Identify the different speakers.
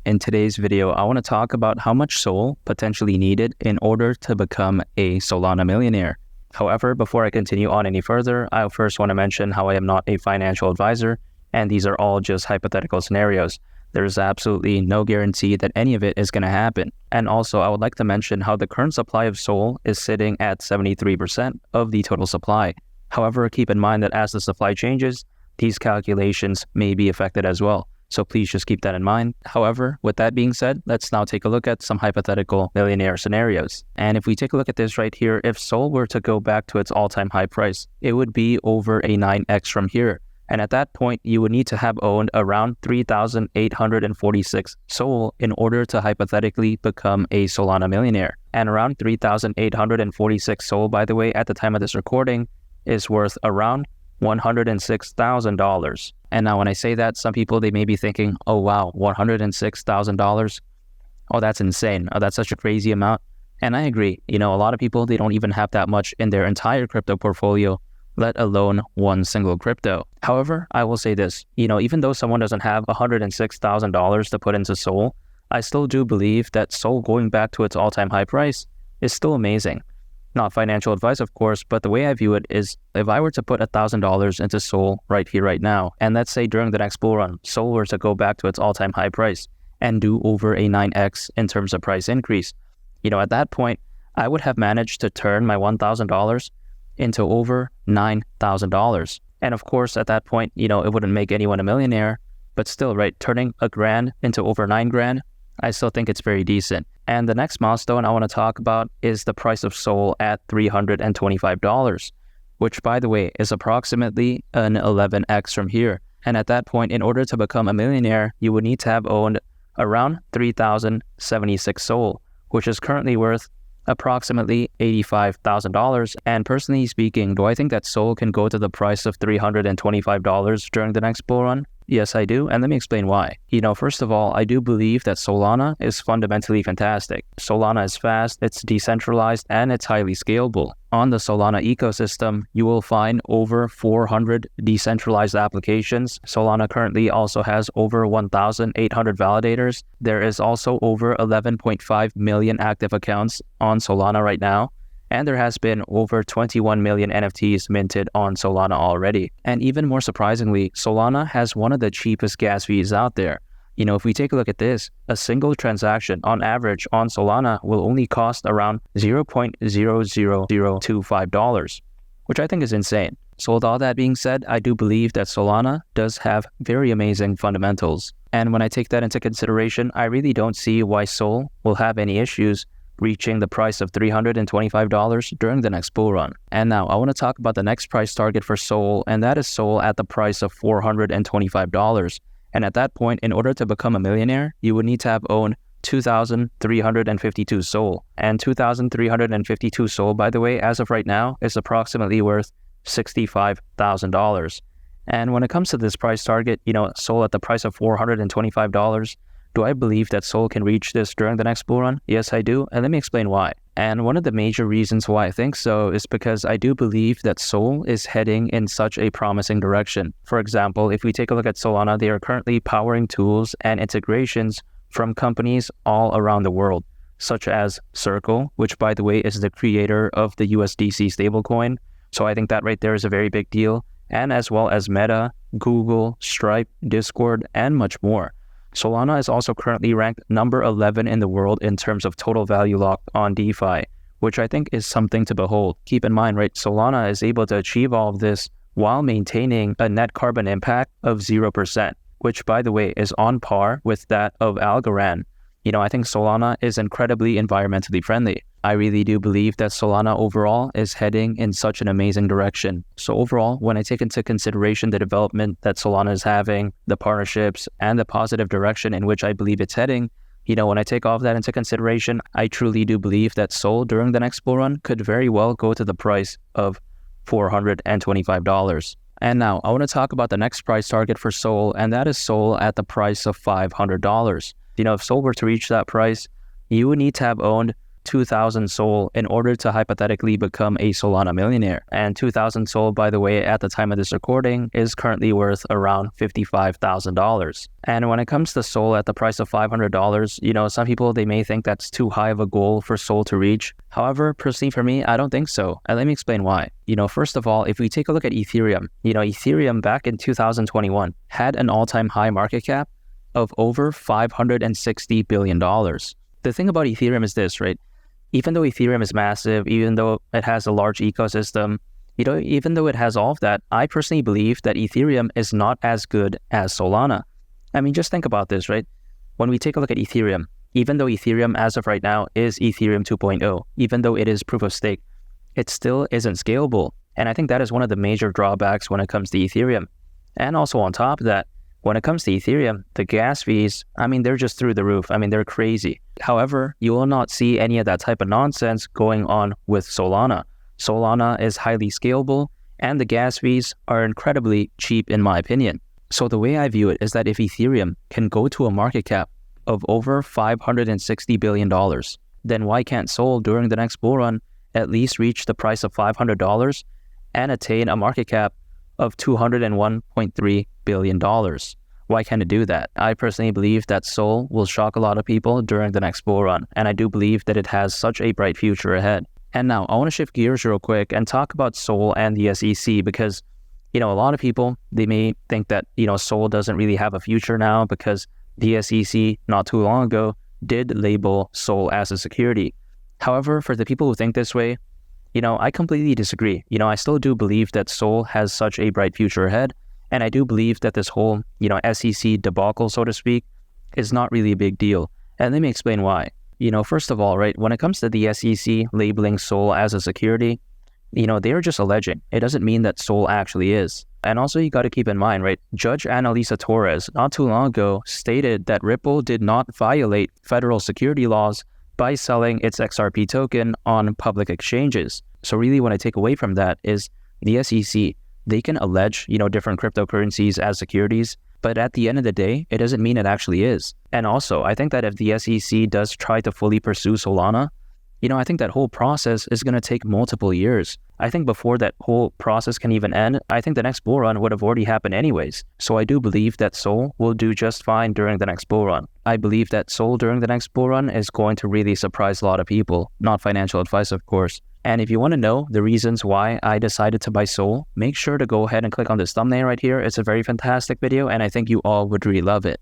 Speaker 1: In today's video, I want to talk about how much SOL potentially needed in order to become a Solana millionaire. However, before I continue on any further, I first want to mention how I am not a financial advisor, and these are all just hypothetical scenarios. There's absolutely no guarantee that any of it is going to happen. And also, I would like to mention how the current supply of SOL is sitting at 73% of the total supply. However, keep in mind that as the supply changes, these calculations may be affected as well. So please just keep that in mind. However, with that being said, let's now take a look at some hypothetical millionaire scenarios. And if we take a look at this right here, if SOL were to go back to its all-time high price, it would be over a 9x from here. And at that point, you would need to have owned around 3,846 SOL in order to hypothetically become a Solana millionaire. And around 3,846 SOL, by the way, at the time of this recording, is worth around $106,000. And now when I say that, some people, they may be thinking, oh wow, $106,000. Oh, that's insane. Oh, that's such a crazy amount. And I agree. A lot of people, they don't even have that much in their entire crypto portfolio, let alone one single crypto. However, I will say this, even though someone doesn't have $106,000 to put into SOL, I still do believe that SOL going back to its all-time high price is still amazing. Not financial advice, of course, but the way I view it is if I were to put $1,000 into SOL right here, right now, and let's say during the next bull run, SOL were to go back to its all-time high price and do over a 9x in terms of price increase, at that point, I would have managed to turn my $1,000 into over $9,000. And of course, at that point, it wouldn't make anyone a millionaire, but still, right, turning $1,000 into over $9,000, I still think it's very decent. And the next milestone I want to talk about is the price of SOL at $325, which, by the way, is approximately an 11x from here. And at that point, in order to become a millionaire, you would need to have owned around 3,076 SOL, which is currently worth approximately $85,000. And personally speaking, do I think that SOL can go to the price of $325 during the next bull run? Yes, I do, and let me explain why. First of all, I do believe that Solana is fundamentally fantastic. Solana is fast, it's decentralized, and it's highly scalable. On the Solana ecosystem, you will find over 400 decentralized applications. Solana currently also has over 1,800 validators. There is also over 11.5 million active accounts on Solana right now. And there has been over 21 million NFTs minted on Solana already. And even more surprisingly, Solana has one of the cheapest gas fees out there. If we take a look at this, a single transaction on average on Solana will only cost around $0.00025, which I think is insane. So with all that being said, I do believe that Solana does have very amazing fundamentals. And when I take that into consideration, I really don't see why SOL will have any issues reaching the price of $325 during the next bull run. And now I want to talk about the next price target for SOL, and that is SOL at the price of $425. And at that point, in order to become a millionaire, you would need to have owned 2,352 SOL. And 2,352 SOL, by the way, as of right now, is approximately worth $65,000. And when it comes to this price target, SOL at the price of $425, do I believe that SOL can reach this during the next bull run? Yes, I do, and let me explain why. And one of the major reasons why I think so is because I do believe that SOL is heading in such a promising direction. For example, if we take a look at Solana, they are currently powering tools and integrations from companies all around the world, such as Circle, which by the way is the creator of the USDC stablecoin. So I think that right there is a very big deal. And as well as Meta, Google, Stripe, Discord, and much more. Solana is also currently ranked number 11 in the world in terms of total value locked on DeFi, which I think is something to behold. Keep in mind, right, Solana is able to achieve all of this while maintaining a net carbon impact of 0%, which by the way is on par with that of Algorand. I think Solana is incredibly environmentally friendly. I really do believe that Solana overall is heading in such an amazing direction. So overall, when I take into consideration the development that Solana is having, the partnerships, and the positive direction in which I believe it's heading, when I take all of that into consideration, I truly do believe that SOL during the next bull run could very well go to the price of $425. And now I want to talk about the next price target for SOL, and that is SOL at the price of $500. If SOL were to reach that price, you would need to have owned 2,000 Sol in order to hypothetically become a Solana millionaire. And 2,000 Sol, by the way, at the time of this recording, is currently worth around $55,000. And when it comes to Sol at the price of $500, some people, they may think that's too high of a goal for Sol to reach. However, personally for me, I don't think so. And let me explain why. First of all, if we take a look at Ethereum, Ethereum back in 2021 had an all-time high market cap of over $560 billion. The thing about Ethereum is this, right? Even though Ethereum is massive, even though it has a large ecosystem, even though it has all of that, I personally believe that Ethereum is not as good as Solana. I mean, just think about this, right? When we take a look at Ethereum, even though Ethereum as of right now is Ethereum 2.0, even though it is proof of stake, it still isn't scalable. And I think that is one of the major drawbacks when it comes to Ethereum. And also on top of that, when it comes to Ethereum, the gas fees, they're just through the roof. They're crazy. However, you will not see any of that type of nonsense going on with Solana. Solana is highly scalable, and the gas fees are incredibly cheap in my opinion. So the way I view it is that if Ethereum can go to a market cap of over $560 billion, then why can't Sol during the next bull run at least reach the price of $500 and attain a market cap of $201.3 billion? Why can't it do that? I personally believe that Sol will shock a lot of people during the next bull run, and I do believe that it has such a bright future ahead. And now I want to shift gears real quick and talk about Sol and the SEC because, a lot of people, they may think that, Sol doesn't really have a future now because the SEC not too long ago did label Sol as a security. However, for the people who think this way, I completely disagree. I still do believe that Sol has such a bright future ahead. And I do believe that this whole, SEC debacle, so to speak, is not really a big deal. And let me explain why. First of all, right, when it comes to the SEC labeling Sol as a security, they're just alleging. It doesn't mean that Sol actually is. And also you got to keep in mind, right, Judge Annalisa Torres not too long ago stated that Ripple did not violate federal security laws by selling its XRP token on public exchanges. So really what I take away from that is the SEC, they can allege, different cryptocurrencies as securities, but at the end of the day, it doesn't mean it actually is. And also, I think that if the SEC does try to fully pursue Solana, I think that whole process is going to take multiple years. I think before that whole process can even end, I think the next bull run would have already happened anyways. So I do believe that Sol will do just fine during the next bull run. I believe that Sol during the next bull run is going to really surprise a lot of people. Not financial advice, of course. And if you want to know the reasons why I decided to buy Sol, make sure to go ahead and click on this thumbnail right here. It's a very fantastic video, and I think you all would really love it.